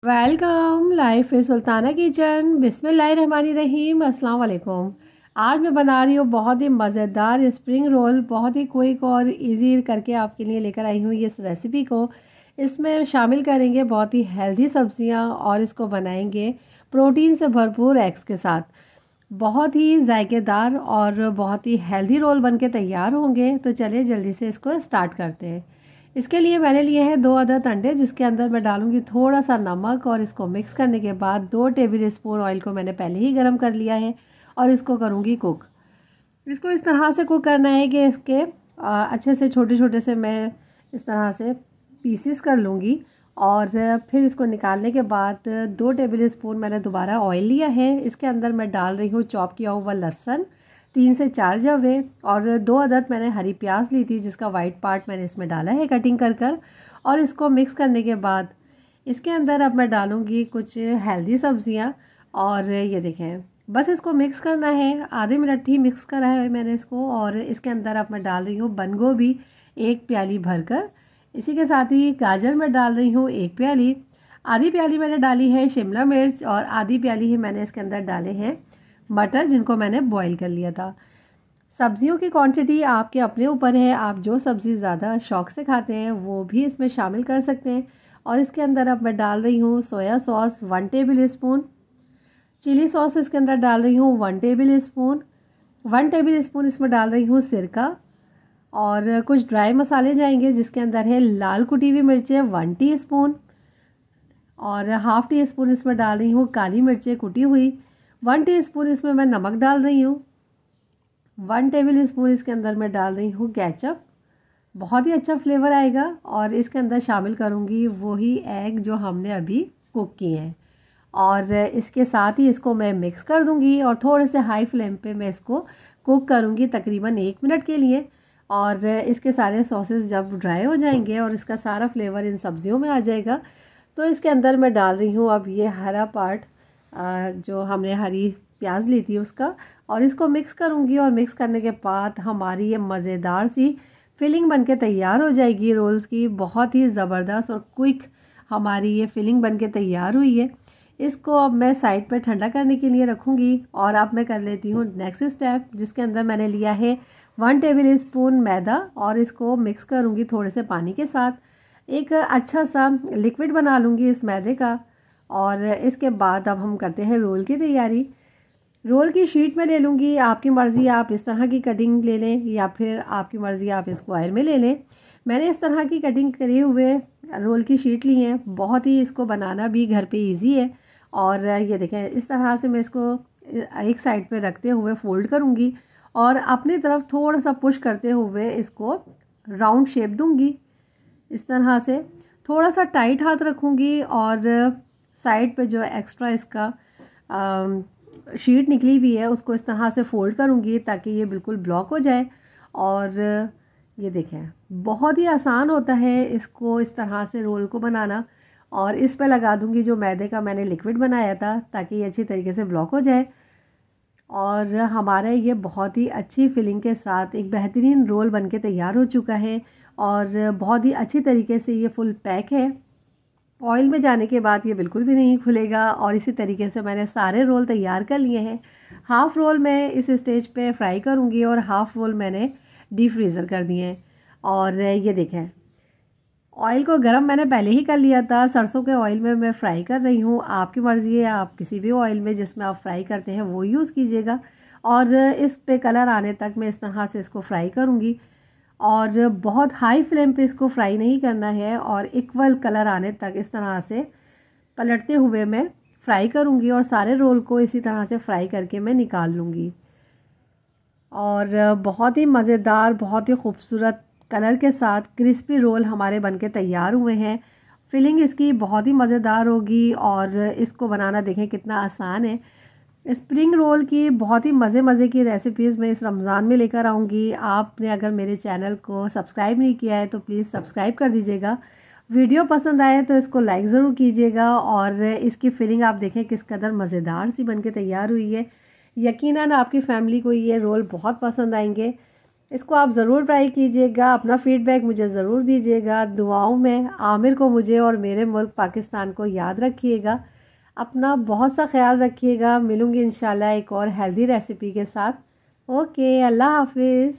Welcome life is Sultana kitchen. बिस्मिल्लाहिर्रहमानिर्रहीम। अस्सलाम वालेकुम। आज मैं बना रही हूँ बहुत ही मज़ेदार स्प्रिंग रोल, बहुत ही क्विक और इजी करके आपके लिए लेकर आई हूँ इस रेसिपी को। इसमें शामिल करेंगे बहुत ही हेल्दी सब्जियाँ और इसको बनाएंगे प्रोटीन से भरपूर एग्स के साथ। बहुत ही जायकेदार और बहुत ही हेल्दी रोल बनके तैयार होंगे। तो चलिए जल्दी से इसको स्टार्ट करते हैं। इसके लिए मैंने लिए हैं 2 अदद अंडे, जिसके अंदर मैं डालूंगी थोड़ा सा नमक और इसको मिक्स करने के बाद 2 टेबल स्पून ऑयल को मैंने पहले ही गर्म कर लिया है और इसको करूंगी कुक। इसको इस तरह से कुक करना है कि इसके अच्छे से छोटे छोटे से मैं इस तरह से पीसेस कर लूँगी। और फिर इसको निकालने के बाद 2 टेबल स्पून मैंने दोबारा ऑयल लिया है। इसके अंदर मैं डाल रही हूँ चॉप किया हुआ लहसुन 3 से 4 जवे और 2 अदद मैंने हरी प्याज ली थी, जिसका वाइट पार्ट मैंने इसमें डाला है कटिंग कर। और इसको मिक्स करने के बाद इसके अंदर अब मैं डालूँगी कुछ हेल्दी सब्जियाँ। और ये देखें, बस इसको मिक्स करना है, आधे मिनट ही मिक्स करा है मैंने इसको। और इसके अंदर अब मैं डाल रही हूँ बंद गोभी 1 प्याली भरकर। इसी के साथ ही गाजर मैं डाल रही हूँ 1 प्याली। आधी प्याली मैंने डाली है शिमला मिर्च और आधी प्याली ही मैंने इसके अंदर डाले हैं मटर, जिनको मैंने बॉईल कर लिया था। सब्जियों की क्वांटिटी आपके अपने ऊपर है, आप जो सब्ज़ी ज़्यादा शौक़ से खाते हैं वो भी इसमें शामिल कर सकते हैं। और इसके अंदर अब मैं डाल रही हूँ soya sauce 1 tablespoon, chilli sauce इसके अंदर डाल रही हूँ 1 टेबल स्पून, 1 टेबल स्पून इसमें डाल रही हूँ सिरका। और कुछ ड्राई मसाले जाएंगे, जिसके अंदर है लाल कुटी हुई मिर्चें 1 टीस्पून और हाफ़ टी स्पून इसमें डाल रही हूँ काली मिर्चें कुटी हुई। 1 टीस्पून इसमें मैं नमक डाल रही हूँ। 1 टेबल स्पून इसके अंदर मैं डाल रही हूँ केचप, बहुत ही अच्छा फ्लेवर आएगा। और इसके अंदर शामिल करूँगी वही एग जो हमने अभी कुक किए हैं। और इसके साथ ही इसको मैं मिक्स कर दूँगी और थोड़े से हाई फ्लेम पे मैं इसको कुक करूँगी तकरीबन 1 मिनट के लिए। और इसके सारे सॉसेस जब ड्राई हो जाएंगे और इसका सारा फ्लेवर इन सब्जियों में आ जाएगा, तो इसके अंदर मैं डाल रही हूँ अब ये हरा पार्ट जो हमने हरी प्याज ली थी उसका। और इसको मिक्स करूँगी और मिक्स करने के बाद हमारी ये मज़ेदार सी फिलिंग बनके तैयार हो जाएगी रोल्स की। बहुत ही ज़बरदस्त और क्विक हमारी ये फिलिंग बनके तैयार हुई है। इसको अब मैं साइड पे ठंडा करने के लिए रखूँगी। और अब मैं कर लेती हूँ नेक्स्ट स्टेप, जिसके अंदर मैंने लिया है 1 टेबल स्पून मैदा और इसको मिक्स करूँगी थोड़े से पानी के साथ। एक अच्छा सा लिक्विड बना लूँगी इस मैदे का। और इसके बाद अब हम करते हैं रोल की तैयारी। रोल की शीट में ले लूँगी, आपकी मर्ज़ी आप इस तरह की कटिंग ले लें या फिर आपकी मर्ज़ी आप स्क्वायर में ले लें। मैंने इस तरह की कटिंग करे हुए रोल की शीट ली है। बहुत ही इसको बनाना भी घर पे इजी है। और ये देखें, इस तरह से मैं इसको एक साइड पे रखते हुए फोल्ड करूँगी और अपनी तरफ थोड़ा सा पुश करते हुए इसको राउंड शेप दूँगी। इस तरह से थोड़ा सा टाइट हाथ रखूँगी और साइड पे जो एक्स्ट्रा इसका शीट निकली हुई है उसको इस तरह से फ़ोल्ड करूँगी ताकि ये बिल्कुल ब्लॉक हो जाए। और ये देखें, बहुत ही आसान होता है इसको इस तरह से रोल को बनाना। और इस पे लगा दूँगी जो मैदे का मैंने लिक्विड बनाया था ताकि ये अच्छी तरीके से ब्लॉक हो जाए। और हमारा ये बहुत ही अच्छी फिलिंग के साथ एक बेहतरीन रोल बनके तैयार हो चुका है और बहुत ही अच्छी तरीके से ये फुल पैक है। ऑयल में जाने के बाद ये बिल्कुल भी नहीं खुलेगा। और इसी तरीके से मैंने सारे रोल तैयार कर लिए हैं। हाफ़ रोल मैं इस स्टेज पे फ्राई करूँगी और हाफ़ रोल मैंने डीप फ्रीज़र कर दिए हैं। और ये देखें, ऑयल को गरम मैंने पहले ही कर लिया था, सरसों के ऑयल में मैं फ्राई कर रही हूँ। आपकी मर्ज़ी है, आप किसी भी ऑयल में जिसमें आप फ्राई करते हैं वो यूज़ कीजिएगा। और इस पे कलर आने तक मैं इस तरह से इसको फ्राई करूँगी। और बहुत हाई फ्लेम पे इसको फ्राई नहीं करना है और इक्वल कलर आने तक इस तरह से पलटते हुए मैं फ्राई करूँगी। और सारे रोल को इसी तरह से फ्राई करके मैं निकाल लूँगी। और बहुत ही मज़ेदार, बहुत ही खूबसूरत कलर के साथ क्रिस्पी रोल हमारे बनके तैयार हुए हैं। फिलिंग इसकी बहुत ही मज़ेदार होगी और इसको बनाना देखें कितना आसान है। स्प्रिंग रोल की बहुत ही मज़े की रेसिपीज़ मैं इस रमज़ान में लेकर आऊँगी। आपने अगर मेरे चैनल को सब्सक्राइब नहीं किया है तो प्लीज़ सब्सक्राइब कर दीजिएगा। वीडियो पसंद आए तो इसको लाइक ज़रूर कीजिएगा। और इसकी फिलिंग आप देखें किस कदर मज़ेदार सी बनके तैयार हुई है। यकीनन आपकी फैमिली को ये रोल बहुत पसंद आएंगे। इसको आप ज़रूर ट्राई कीजिएगा, अपना फ़ीडबैक मुझे ज़रूर दीजिएगा। दुआओं में आमिर को, मुझे और मेरे मुल्क पाकिस्तान को याद रखिएगा। अपना बहुत सा ख्याल रखिएगा। मिलूँगी इंशाल्लाह एक और हेल्दी रेसिपी के साथ। ओके, अल्लाह हाफिज़।